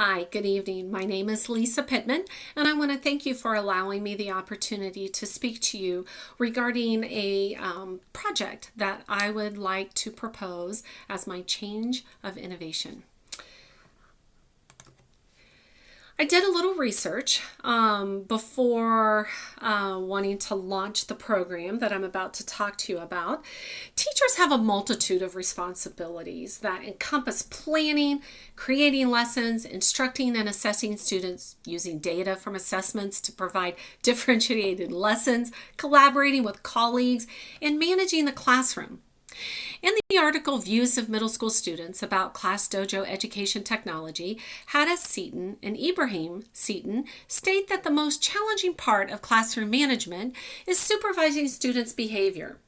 Hi, good evening. My name is Lisa Pittman, and I want to thank you for allowing me the opportunity to speak to you regarding a project that I would like to propose as my change of innovation. I did a little research before wanting to launch the program that I'm about to talk to you about. Teachers have a multitude of responsibilities that encompass planning, creating lessons, instructing and assessing students using data from assessments to provide differentiated lessons, collaborating with colleagues, and managing the classroom. In the article Views of Middle School Students about Class Dojo Education Technology, Hada Seaton and Ibrahim Seaton state that the most challenging part of classroom management is supervising students' behavior.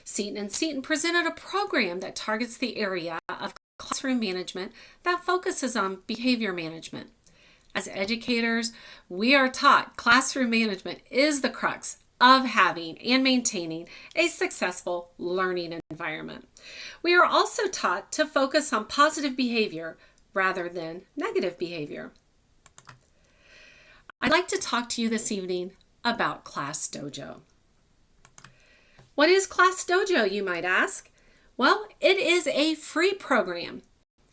Seaton and Seaton presented a program that targets the area of classroom management that focuses on behavior management. As educators, we are taught classroom management is the crux of having and maintaining a successful learning environment. We are also taught to focus on positive behavior rather than negative behavior. I'd like to talk to you this evening about Class Dojo. What is Class Dojo, you might ask? Well, it is a free program.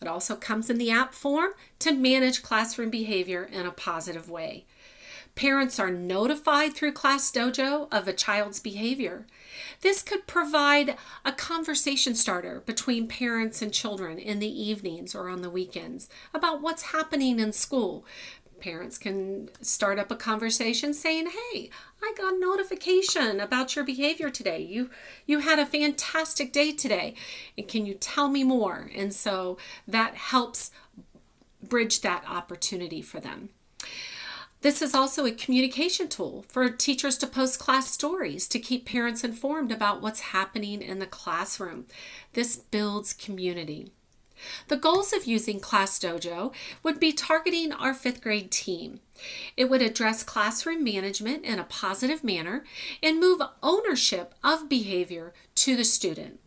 It also comes in the app form to manage classroom behavior in a positive way. Parents are notified through Class Dojo of a child's behavior. This could provide a conversation starter between parents and children in the evenings or on the weekends about what's happening in school. Parents can start up a conversation saying, "Hey, I got a notification about your behavior today. You had a fantastic day today. And can you tell me more?" And so that helps bridge that opportunity for them. This is also a communication tool for teachers to post class stories to keep parents informed about what's happening in the classroom. This builds community. The goals of using Class Dojo would be targeting our fifth grade team. It would address classroom management in a positive manner and move ownership of behavior to the student.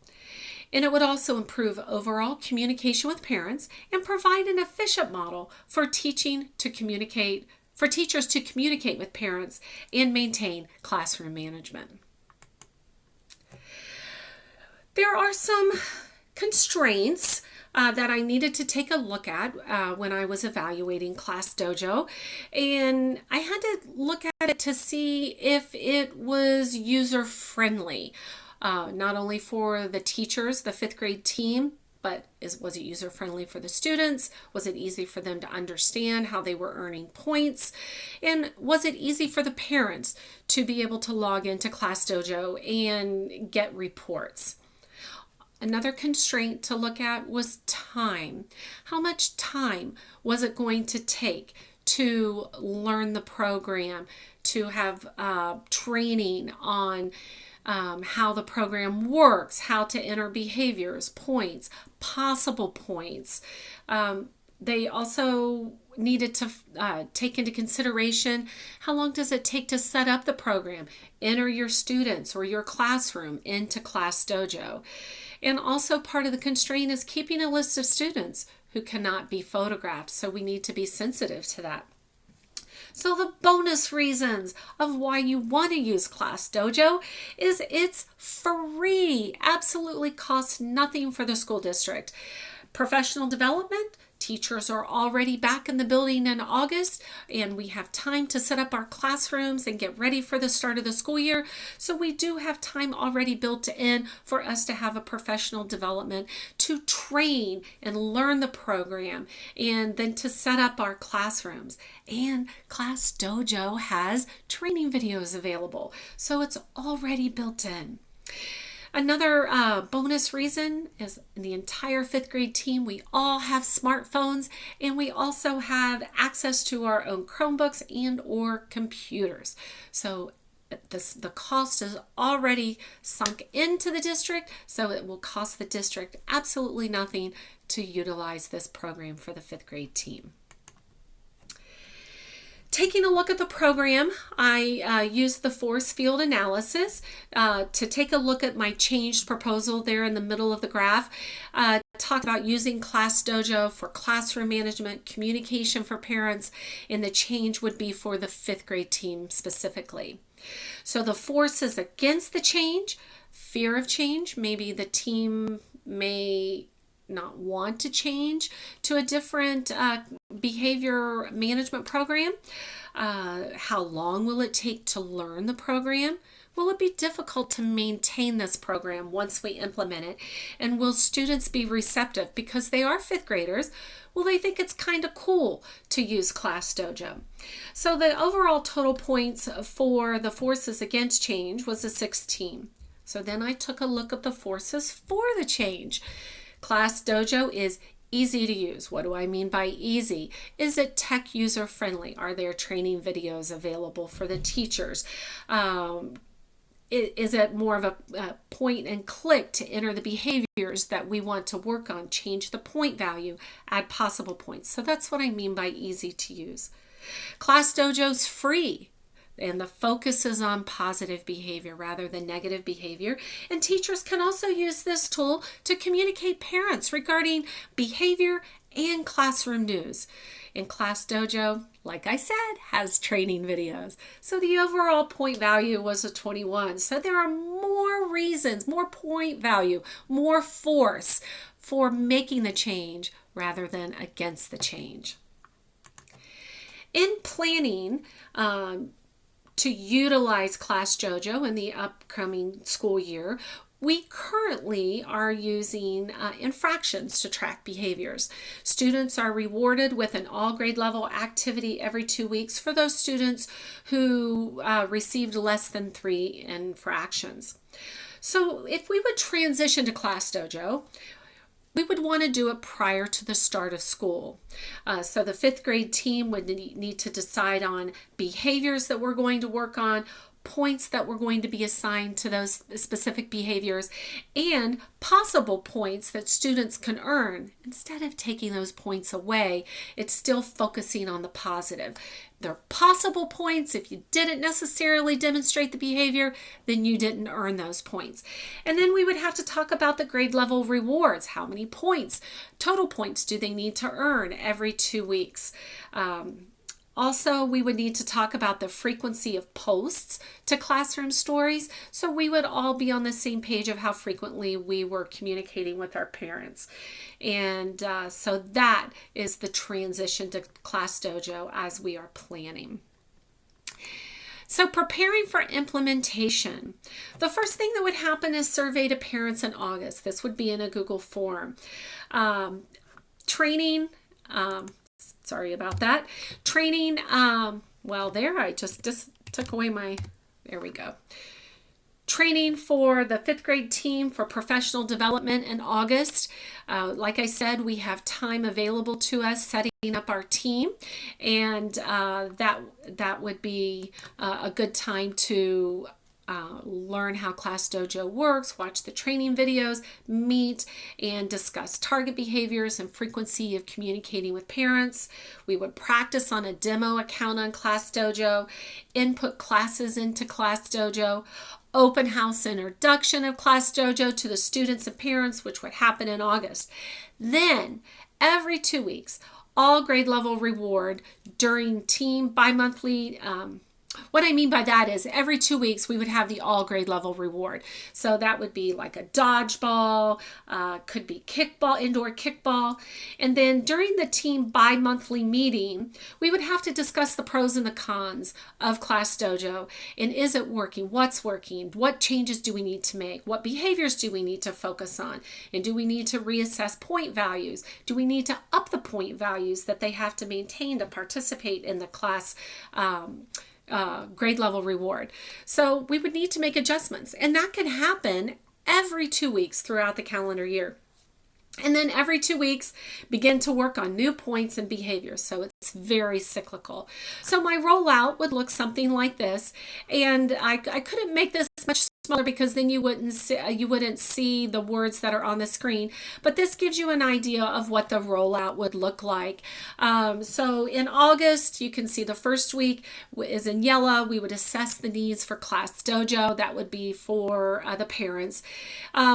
And it would also improve overall communication with parents and provide an efficient model for teachers to communicate with parents and maintain classroom management. There are some constraints that I needed to take a look at when I was evaluating Class Dojo, and I had to look at it to see if it was user-friendly, not only for the teachers, the fifth grade team, but was it user-friendly for the students? Was it easy for them to understand how they were earning points? And was it easy for the parents to be able to log into Class Dojo and get reports? Another constraint to look at was time. How much time was it going to take to learn the program, to have training on how the program works, how to enter behaviors, points, possible points. They also needed to take into consideration how long does it take to set up the program, enter your students or your classroom into Class Dojo. And also part of the constraint is keeping a list of students who cannot be photographed, so we need to be sensitive to that. So the bonus reasons of why you want to use Class Dojo is it's free, absolutely costs nothing for the school district. Professional development, teachers are already back in the building in August, and we have time to set up our classrooms and get ready for the start of the school year. So we do have time already built in for us to have a professional development to train and learn the program and then to set up our classrooms. And Class Dojo has training videos available, so it's already built in. Another bonus reason is in the entire fifth grade team, we all have smartphones, and we also have access to our own Chromebooks and or computers. So the cost is already sunk into the district, so it will cost the district absolutely nothing to utilize this program for the fifth grade team. Taking a look at the program, I used the force field analysis to take a look at my changed proposal there in the middle of the graph talked about using Class Dojo for classroom management, communication for parents, and the change would be for the 5th grade team specifically. So the forces against the change, fear of change, maybe the team may not want to change to a different behavior management program. How long will it take to learn the program? Will it be difficult to maintain this program once we implement it? And will students be receptive because they are 5th graders? Will they think it's kind of cool to use Class Dojo? So the overall total points for the forces against change was a 16. So then I took a look at the forces for the change. Class Dojo is easy to use. What do I mean by easy? Is it tech user friendly? Are there training videos available for the teachers? Is it more of a point and click to enter the behaviors that we want to work on, change the point value, add possible points? So that's what I mean by easy to use. Class Dojo's free, and the focus is on positive behavior rather than negative behavior. And teachers can also use this tool to communicate parents regarding behavior and classroom news. And Class Dojo, like I said, has training videos. So the overall point value was a 21. So there are more reasons, more point value, more force for making the change rather than against the change. In planning, to utilize Class Dojo in the upcoming school year, we currently are using infractions to track behaviors. Students are rewarded with an all grade level activity every 2 weeks for those students who received less than 3 infractions. So if we would transition to Class Dojo, we would want to do it prior to the start of school. So the 5th grade team would need to decide on behaviors that we're going to work on, points that we're going to be assigned to those specific behaviors, and possible points that students can earn. Instead of taking those points away, it's still focusing on the positive. They're possible points. If you didn't necessarily demonstrate the behavior, then you didn't earn those points. And then we would have to talk about the grade level rewards. How many points, total points, do they need to earn every 2 weeks? Also, we would need to talk about the frequency of posts to classroom stories, so we would all be on the same page of how frequently we were communicating with our parents. And so that is the transition to Class Dojo as we are planning. So preparing for implementation. The first thing that would happen is survey to parents in August. This would be in a Google form. Training, sorry about that. Training, I just took away there we go. Training for the 5th grade team for professional development in August. Like I said, we have time available to us setting up our team, and that would be a good time to learn how Class Dojo works, watch the training videos, meet and discuss target behaviors and frequency of communicating with parents. We would practice on a demo account on Class Dojo, input classes into Class Dojo, open house introduction of Class Dojo to the students and parents, which would happen in August. Then every 2 weeks, all grade level reward during team bi-monthly. What I mean by that is every 2 weeks we would have the all grade level reward. So that would be like a dodgeball, could be kickball, indoor kickball. And then during the team bi-monthly meeting, we would have to discuss the pros and the cons of Class Dojo. And is it working? What's working? What changes do we need to make? What behaviors do we need to focus on? And do we need to reassess point values? Do we need to up the point values that they have to maintain to participate in the class grade level reward? So we would need to make adjustments, and that can happen every 2 weeks throughout the calendar year. And then every 2 weeks, begin to work on new points and behaviors. So It's very cyclical. So my rollout would look something like this, and I couldn't make this much smaller because then you wouldn't see the words that are on the screen. But this gives you an idea of what the rollout would look like. So in August, you can see the first week is in yellow. We would assess the needs for Class Dojo. That would be for the parents.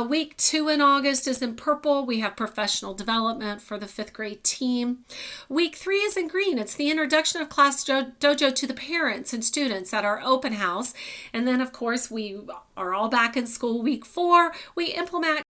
Week 2 in August is in purple. We have professional development for the 5th grade team. Week 3 is in green. It's the introduction of Class Dojo to the parents and students at our open house. And then, of course, we are all back in school. Week 4, we implement